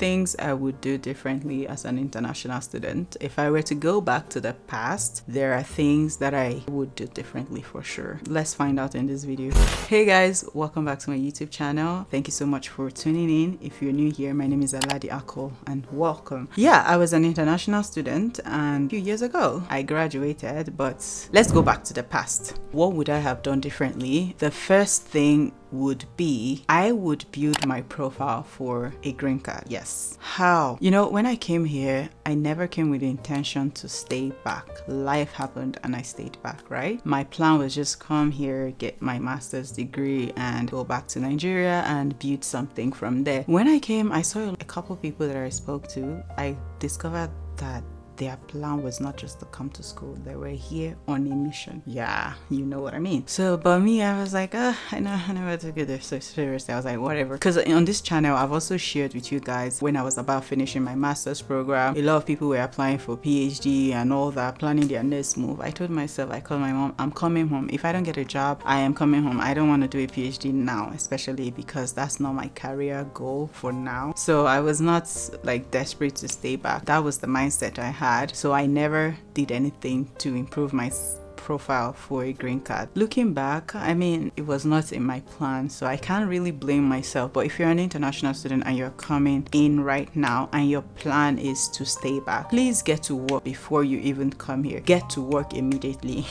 things I would do differently as an international student. If I were to go back to the past, there are things that I would do differently for sure. Let's find out in this video. Hey guys, welcome back to my YouTube channel. Thank you so much for tuning in. If you're new here, my name is Aladi-Ada Akoh and welcome. Yeah, I was an international student and a few years ago I graduated, but let's go back to the past. What would I have done differently? The first thing would be I would build my profile for a green card. Yes. How? You know, when I came here, I never came with the intention to stay back. Life happened and I stayed back, right? My plan was just come here, get my master's degree and go back to Nigeria and build something from there. When I came, I saw a couple people that I spoke to. I discovered that their plan was not just to come to school. They were here on a mission. Yeah, you know what I mean. So, but me, I was like, I never took it so seriously. I was like, whatever. Because on this channel, I've also shared with you guys when I was about finishing my master's program, a lot of people were applying for PhD and all that, planning their next move. I told myself, I called my mom, I'm coming home. If I don't get a job, I am coming home. I don't want to do a PhD now, especially because that's not my career goal for now. So I was not like desperate to stay back. That was the mindset I had. So I never did anything to improve my profile for a green card. Looking back, I mean, it was not in my plan, so I can't really blame myself. But if you're an international student and you're coming in right now and your plan is to stay back, please get to work before you even come here. Get to work immediately.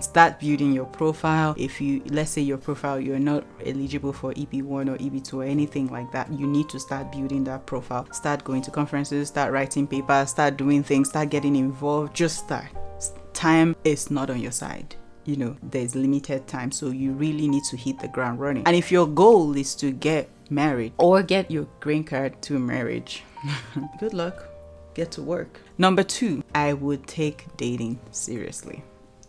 Start building your profile. If you, let's say your profile, you're not eligible for EP1 or EP2 or anything like that, you need to start building that profile. Start going to conferences, start writing papers, start doing things, start getting involved. Just start. Time is not on your side. You know, there's limited time, so you really need to hit the ground running. And if your goal is to get married or get your green card to marriage, good luck. Get to work. Number 2, I would take dating seriously.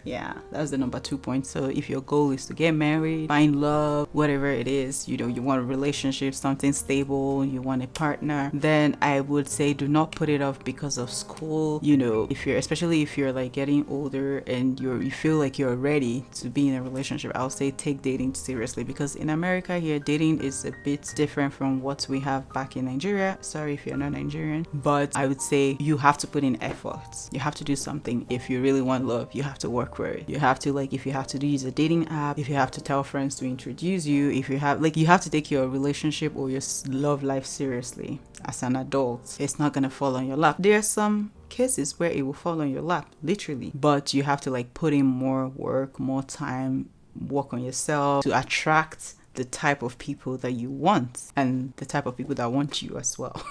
Yeah, that's the number 2 point. So if your goal is to get married, find love, whatever it is, you know, you want a relationship, something stable, you want a partner, then I would say do not put it off because of school. You know, especially if you're like getting older and you feel like you're ready to be in a relationship, I'll say take dating seriously, because in America here, dating is a bit different from what we have back in Nigeria. Sorry if you're not Nigerian, but I would say you have to put in efforts. You have to do something. If you really want love, you have to work for it. You have to, like, if you have to use a dating app, if you have to tell friends to introduce you, if you have, like, you have to take your relationship or your love life seriously as an adult. It's not gonna fall on your lap. There are some cases where it will fall on your lap, literally, but you have to like put in more work, more time, work on yourself to attract the type of people that you want and the type of people that want you as well.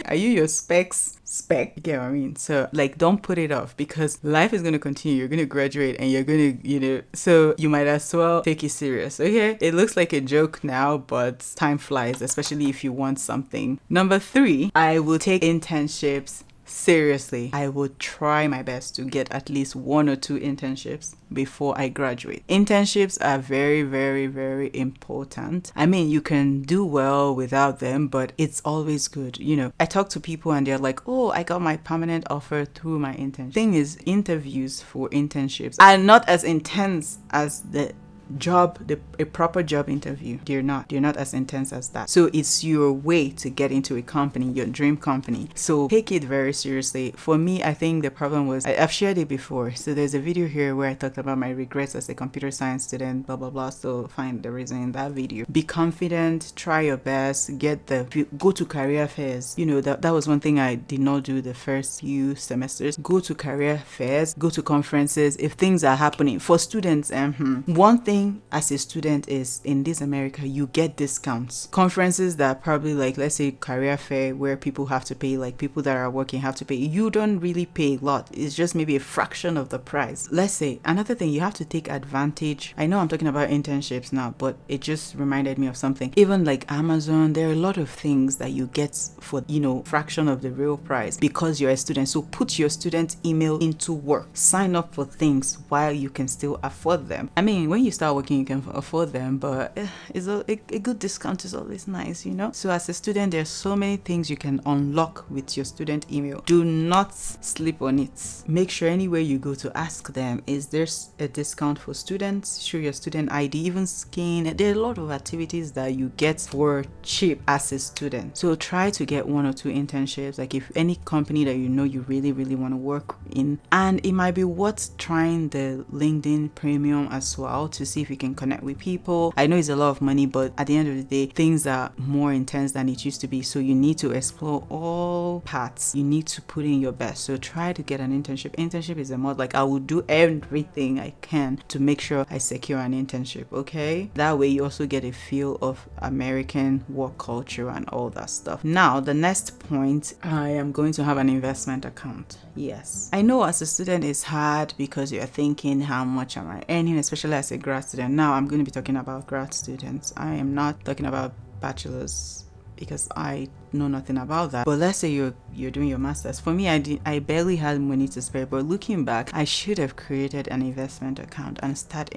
Are you your spec? You get what I mean? So like, don't put it off, because life is going to continue. You're going to graduate and you're going to, you know, so you might as well take it serious. Okay, it looks like a joke now, but time flies, especially if you want something. Number 3, I will take internships seriously. I would try my best to get at least 1 or 2 internships before I graduate. Internships are very, very, very important. I mean, you can do well without them, but it's always good. You know, I talk to people and they're like, oh, I got my permanent offer through my internship. Thing is, interviews for internships are not as intense as the a proper job interview. They're not as intense as that. So it's your way to get into a company, your dream company. So take it very seriously. For me, I think the problem was, I've shared it before. So there's a video here where I talked about my regrets as a computer science student, blah blah blah. So find the reason in that video. Be confident, try your best, go to career fairs. You know, that was one thing I did not do the first few semesters. Go to career fairs, go to conferences. If things are happening for students, one thing as a student is, in this America, you get discounts. Conferences that are probably like, let's say career fair, where people have to pay, like people that are working have to pay. You don't really pay a lot. It's just maybe a fraction of the price. Let's say another thing, you have to take advantage. I know I'm talking about internships now, but it just reminded me of something. Even like Amazon, there are a lot of things that you get for, you know, fraction of the real price because you're a student. So put your student email into work. Sign up for things while you can still afford them. I mean, when you start start working, you can afford them, but it's a good discount is always nice, you know. So as a student, there's so many things you can unlock with your student email. Do not sleep on it. Make sure anywhere you go to ask them, is there a discount for students? Show your student ID, even skin. There are a lot of activities that you get for cheap as a student. So try to get 1 or 2 internships, like if any company that you know you really want to work in, and it might be worth trying the LinkedIn Premium as well to see if you can connect with people. I know it's a lot of money, but at the end of the day, things are more intense than it used to be, so you need to explore all parts. You need to put in your best. So try to get an internship is a must. Like I will do everything I can to make sure I secure an internship, okay? That way you also get a feel of American work culture and all that stuff. Now the next point, I am going to have an investment account. Yes, I know as a student it's hard because you're thinking, how much am I earning, especially as a grad student. Now I'm going to be talking about grad students. I am not talking about bachelors because I know nothing about that. But let's say you're doing your master's. For me, I barely had money to spare, but looking back, I should have created an investment account and start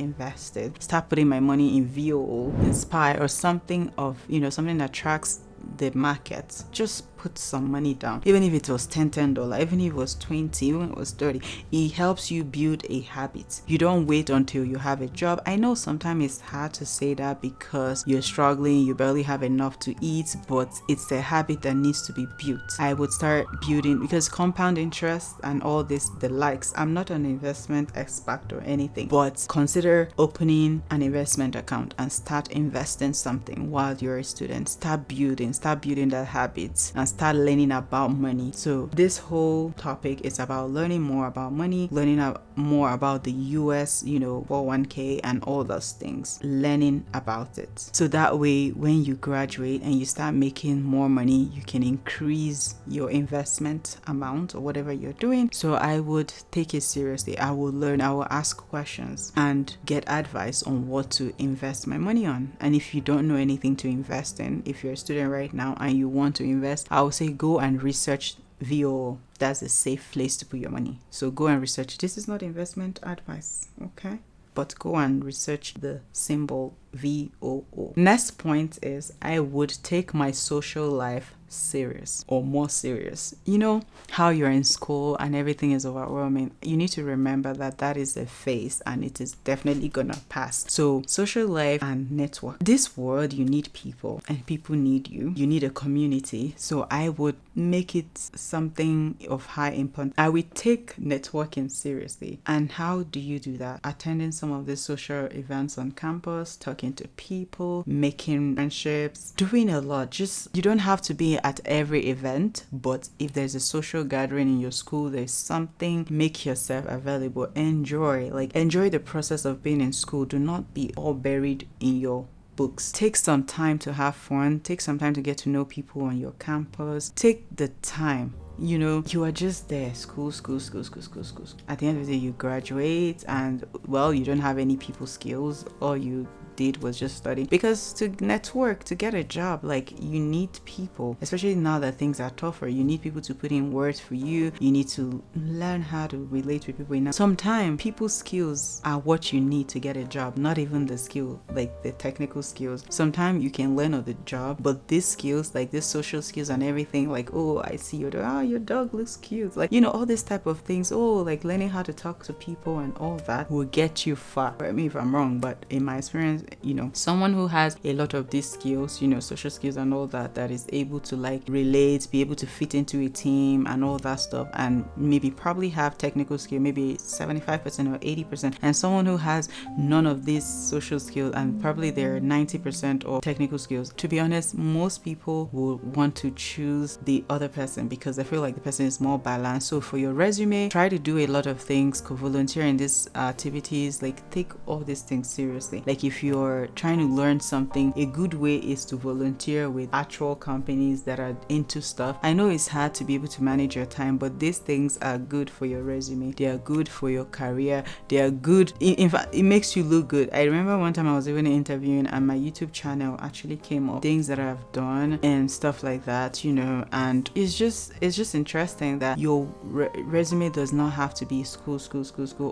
putting my money in VOO, Inspire, or something of, you know, something that tracks the market. Just put some money down, even if it was $10, even if it was 20, even if it was 30. It helps you build a habit. You don't wait until you have a job. I know sometimes it's hard to say that because you're struggling, you barely have enough to eat, but it's a habit that needs to be built. I would start building, because compound interest and all this, the likes. I'm not an investment expert or anything, but consider opening an investment account and start investing something while you're a student. Start building that habit and start learning about money. So this whole topic is about learning more about money, learning more about the US, you know, 401k and all those things, learning about it. So that way, when you graduate and you start making more money, you can increase your investment amount or whatever you're doing. So I would take it seriously. I will learn, I will ask questions and get advice on what to invest my money on. And if you don't know anything to invest in, if you're a student right now and you want to invest, I would say go and research VOO. That's a safe place to put your money. So go and research. This is not investment advice, okay? But go and research the symbol VOO. Next point is, I would take my social life serious or more serious. You know how you're in school and everything is overwhelming. You need to remember that that is a phase and it is definitely gonna pass. So social life and network. This world, you need people and people need you. You need a community. So I would make it something of high importance. I would take networking seriously. And how do you do that? Attending some of the social events on campus, talking to people, making friendships, doing a lot. Just, you don't have to be at every event, but if there's a social gathering in your school, there's something, make yourself available. Enjoy the process of being in school. Do not be all buried in your books. Take some time to have fun. Take some time to get to know people on your campus. Take the time. You know, you are just there, school. At the end of the day, you graduate and, well, you don't have any people skills. All you did was just study, because to network, to get a job, like, you need people, especially now that things are tougher. You need people to put in words for you. You need to learn how to relate with people. Sometimes people's skills are what you need to get a job, not even the skill, like the technical skills. Sometimes you can learn on the job, but these skills, like these social skills and everything, like, oh, I see your dog, your dog looks cute, like, you know, all these type of things. Oh, like learning how to talk to people and all that will get you far. Correct me if I'm wrong, but in my experience, you know, someone who has a lot of these skills, you know, social skills and all that, that is able to like relate, be able to fit into a team and all that stuff, and maybe probably have technical skill, maybe 75% or 80%, and someone who has none of these social skills and probably they're 90% of technical skills. To be honest, most people will want to choose the other person because they feel like the person is more balanced. So for your resume, try to do a lot of things, volunteer in these activities, like take all these things seriously. Like if you you're trying to learn something, a good way is to volunteer with actual companies that are into stuff. I know it's hard to be able to manage your time, but these things are good for your resume. They are good for your career. They are good. In fact, it makes you look good. I remember one time I was even interviewing and my YouTube channel actually came up things that I've done and stuff like that, you know, and it's just interesting that your resume does not have to be school,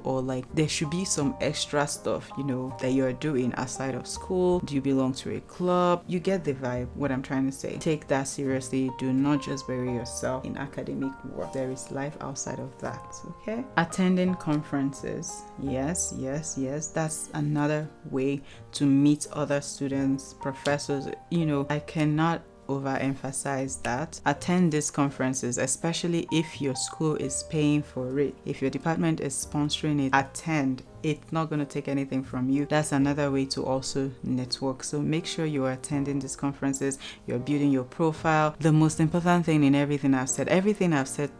or like there should be some extra stuff, you know, that you're doing outside of school. Do you belong to a club? You get the vibe, what I'm trying to say. Take that seriously. Do not just bury yourself in academic work. There is life outside of that, okay? Attending conferences. Yes, that's another way to meet other students, professors. You know, I cannot overemphasize that. Attend these conferences, especially if your school is paying for it. If your department is sponsoring it, attend. It's not going to take anything from you. That's another way to also network. So make sure you're attending these conferences, you're building your profile. The most important thing in everything I've said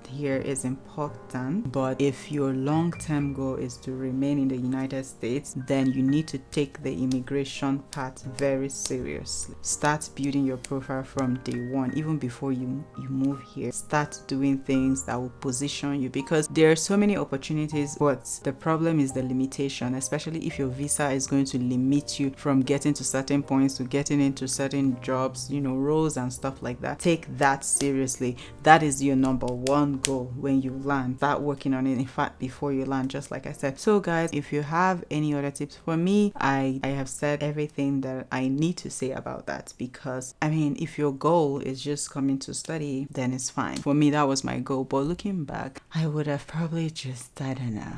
here is important, but if your long-term goal is to remain in the United States, then you need to take the immigration part very seriously. Start building your profile from day one, even before you move here. Start doing things that will position you, because there are so many opportunities, but the problem is the limitation, especially if your visa is going to limit you from getting to certain points, to getting into certain jobs, you know, roles and stuff like that. Take that seriously. That is your number one goal when you land. Start working on it, in fact, before you land, just like I said. So guys, if you have any other tips for me, I have said everything that I need to say about that, because I mean, if your goal is just coming to study, then it's fine. For me, that was my goal, but looking back, I would have probably just, I don't know.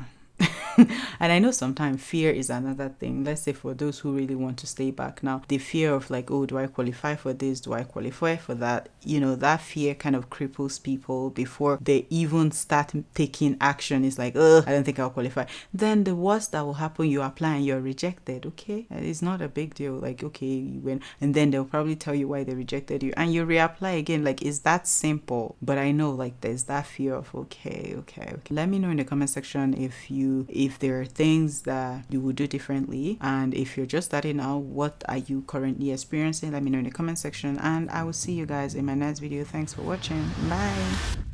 And I know sometimes fear is another thing. Let's say for those who really want to stay back now, the fear of like, oh, do I qualify for this? Do I qualify for that? You know, that fear kind of cripples people before they even start taking action. It's like, oh, I don't think I'll qualify. Then the worst that will happen, you apply and you're rejected. Okay, it's not a big deal. Like, okay, you win, and then they'll probably tell you why they rejected you, and you reapply again. Like, it's that simple. But I know, like, there's that fear of okay. Let me know in the comment section if there are things that you would do differently, and if you're just starting out, what are you currently experiencing? Let me know in the comment section, and I will see you guys in my next video. Thanks for watching. Bye.